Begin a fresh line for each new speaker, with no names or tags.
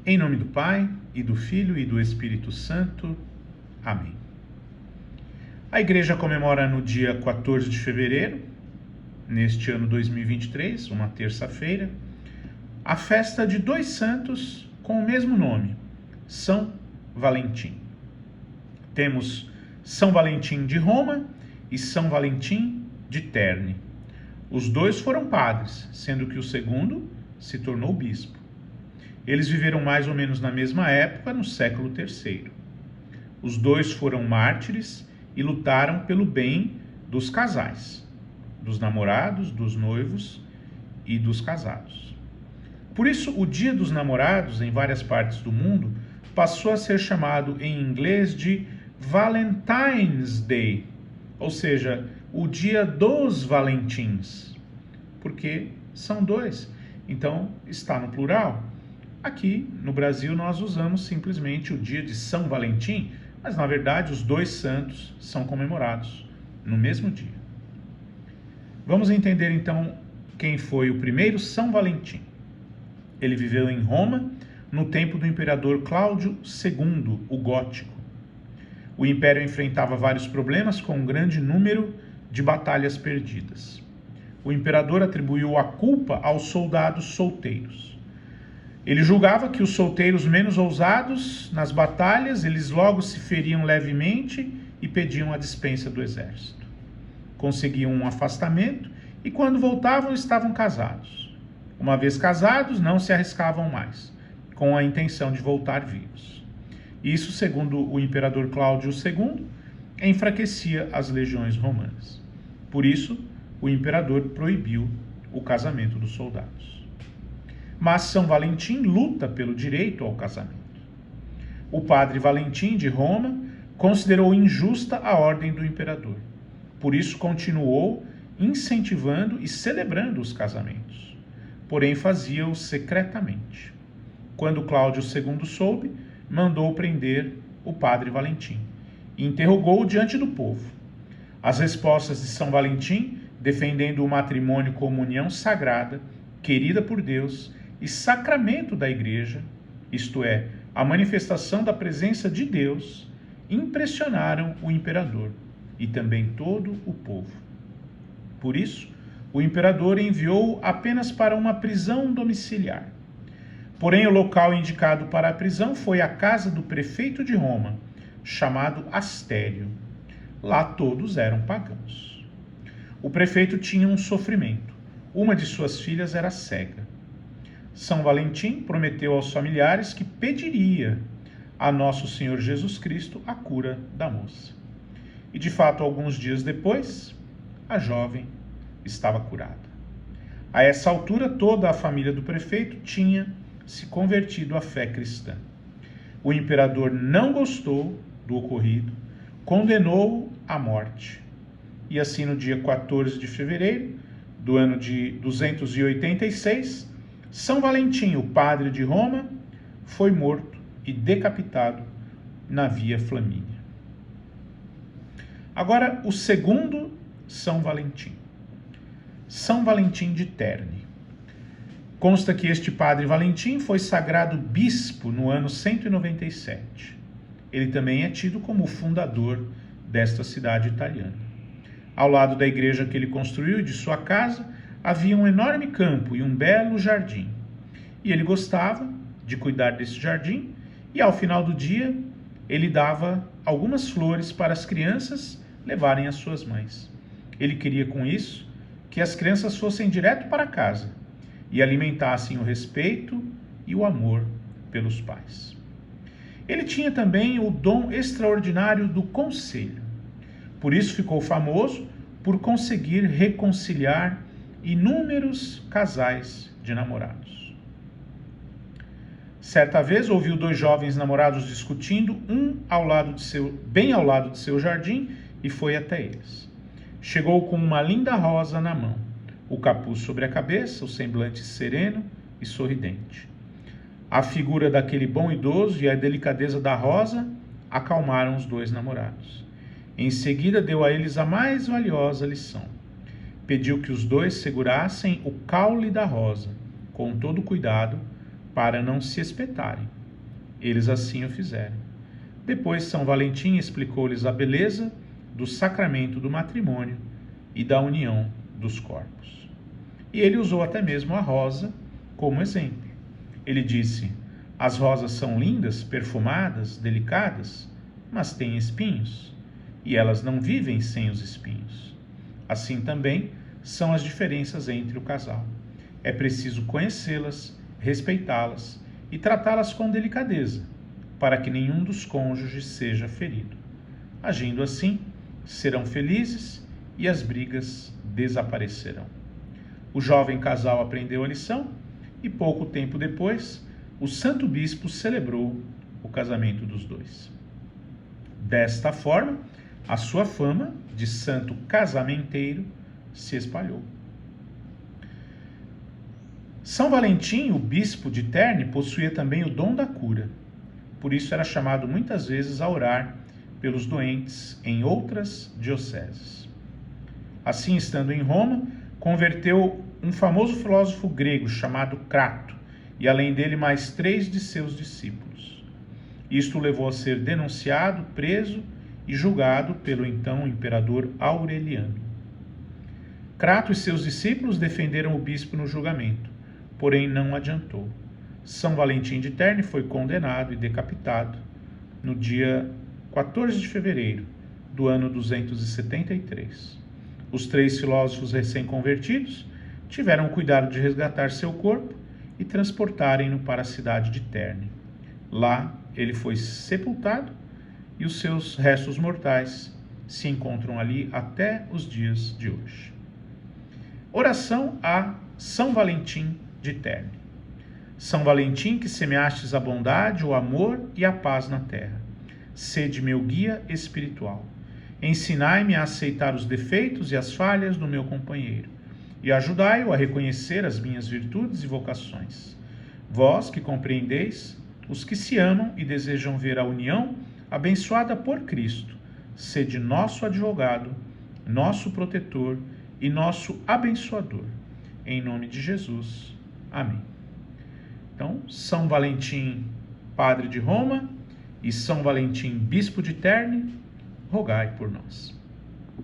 Em nome do Pai, e do Filho, e do Espírito Santo. Amém. A Igreja comemora no dia 14 de fevereiro, neste ano 2023, uma terça-feira, a festa de dois santos com o mesmo nome, São Valentim. Temos São Valentim de Roma e São Valentim de Terni. Os dois foram padres, sendo que o segundo se tornou bispo. Eles viveram mais ou menos na mesma época, no século III. Os dois foram mártires e lutaram pelo bem dos casais, dos namorados, dos noivos e dos casados. Por isso, o Dia dos Namorados, em várias partes do mundo, passou a ser chamado em inglês de Valentine's Day, ou seja, o Dia dos Valentins, porque são dois, então está no plural. Aqui no Brasil nós usamos simplesmente o dia de São Valentim, mas na verdade os dois santos são comemorados no mesmo dia. Vamos entender então quem foi o primeiro São Valentim. Ele viveu em Roma no tempo do imperador Cláudio II, o Gótico. O império enfrentava vários problemas com um grande número de batalhas perdidas. O imperador atribuiu a culpa aos soldados solteiros. Ele julgava que os solteiros menos ousados nas batalhas, eles logo se feriam levemente e pediam a dispensa do exército. Conseguiam um afastamento e quando voltavam estavam casados. Uma vez casados, não se arriscavam mais, com a intenção de voltar vivos. Isso, segundo o imperador Cláudio II, enfraquecia as legiões romanas. Por isso, o imperador proibiu o casamento dos soldados. Mas São Valentim luta pelo direito ao casamento. O padre Valentim de Roma considerou injusta a ordem do imperador. Por isso continuou incentivando e celebrando os casamentos. Porém fazia-o secretamente. Quando Cláudio II soube, mandou prender o padre Valentim e interrogou-o diante do povo. As respostas de São Valentim, defendendo o matrimônio como união sagrada, querida por Deus, e sacramento da Igreja, isto é, a manifestação da presença de Deus, impressionaram o imperador e também todo o povo. Por isso, o imperador enviou apenas para uma prisão domiciliar. Porém, o local indicado para a prisão foi a casa do prefeito de Roma, chamado Astério. Lá todos eram pagãos. O prefeito tinha um sofrimento. Uma de suas filhas era cega. São Valentim prometeu aos familiares que pediria a Nosso Senhor Jesus Cristo a cura da moça. E de fato, alguns dias depois, a jovem estava curada. A essa altura, toda a família do prefeito tinha se convertido à fé cristã. O imperador não gostou do ocorrido, condenou-o à morte. E assim, no dia 14 de fevereiro do ano de 286, São Valentim, o padre de Roma, foi morto e decapitado na Via Flamínia. Agora, o segundo São Valentim. São Valentim de Terni. Consta que este padre Valentim foi sagrado bispo no ano 197. Ele também é tido como o fundador desta cidade italiana. Ao lado da igreja que ele construiu e de sua casa, havia um enorme campo e um belo jardim. E ele gostava de cuidar desse jardim e, ao final do dia, ele dava algumas flores para as crianças levarem às suas mães. Ele queria, com isso, que as crianças fossem direto para casa e alimentassem o respeito e o amor pelos pais. Ele tinha também o dom extraordinário do conselho. Por isso ficou famoso por conseguir reconciliar inúmeros casais de namorados. Certa vez ouviu dois jovens namorados discutindo, bem ao lado de seu jardim, e foi até eles. Chegou com uma linda rosa na mão, o capuz sobre a cabeça, o semblante sereno e sorridente. A figura daquele bom idoso e a delicadeza da rosa acalmaram os dois namorados. Em seguida deu a eles a mais valiosa lição. Pediu que os dois segurassem o caule da rosa, com todo cuidado, para não se espetarem. Eles assim o fizeram. Depois São Valentim explicou-lhes a beleza do sacramento do matrimônio e da união dos corpos. E ele usou até mesmo a rosa como exemplo. Ele disse: as rosas são lindas, perfumadas, delicadas, mas têm espinhos, e elas não vivem sem os espinhos. Assim também são as diferenças entre o casal. É preciso conhecê-las, respeitá-las e tratá-las com delicadeza, para que nenhum dos cônjuges seja ferido. Agindo assim, serão felizes e as brigas desaparecerão. O jovem casal aprendeu a lição e pouco tempo depois, o santo bispo celebrou o casamento dos dois. Desta forma, a sua fama de santo casamenteiro se espalhou. São Valentim, o bispo de Terni, possuía também o dom da cura. Por isso era chamado muitas vezes a orar pelos doentes em outras dioceses. Assim, estando em Roma, converteu um famoso filósofo grego chamado Crato, e além dele mais 3 de seus discípulos. Isto o levou a ser denunciado, preso e julgado pelo então imperador Aureliano. Crato e seus discípulos defenderam o bispo no julgamento, porém não adiantou. São Valentim de Terni foi condenado e decapitado no dia 14 de fevereiro do ano 273. Os 3 filósofos recém-convertidos tiveram cuidado de resgatar seu corpo e transportarem-no para a cidade de Terni. Lá ele foi sepultado e os seus restos mortais se encontram ali até os dias de hoje. Oração a São Valentim de Terni. São Valentim, que semeastes a bondade, o amor e a paz na terra, sede meu guia espiritual. Ensinai-me a aceitar os defeitos e as falhas do meu companheiro, e ajudai-o a reconhecer as minhas virtudes e vocações. Vós que compreendeis os que se amam e desejam ver a união abençoada por Cristo, sede nosso advogado, nosso protetor e nosso abençoador. Em nome de Jesus. Amém. Então, São Valentim, padre de Roma, e São Valentim, bispo de Terni, rogai por nós.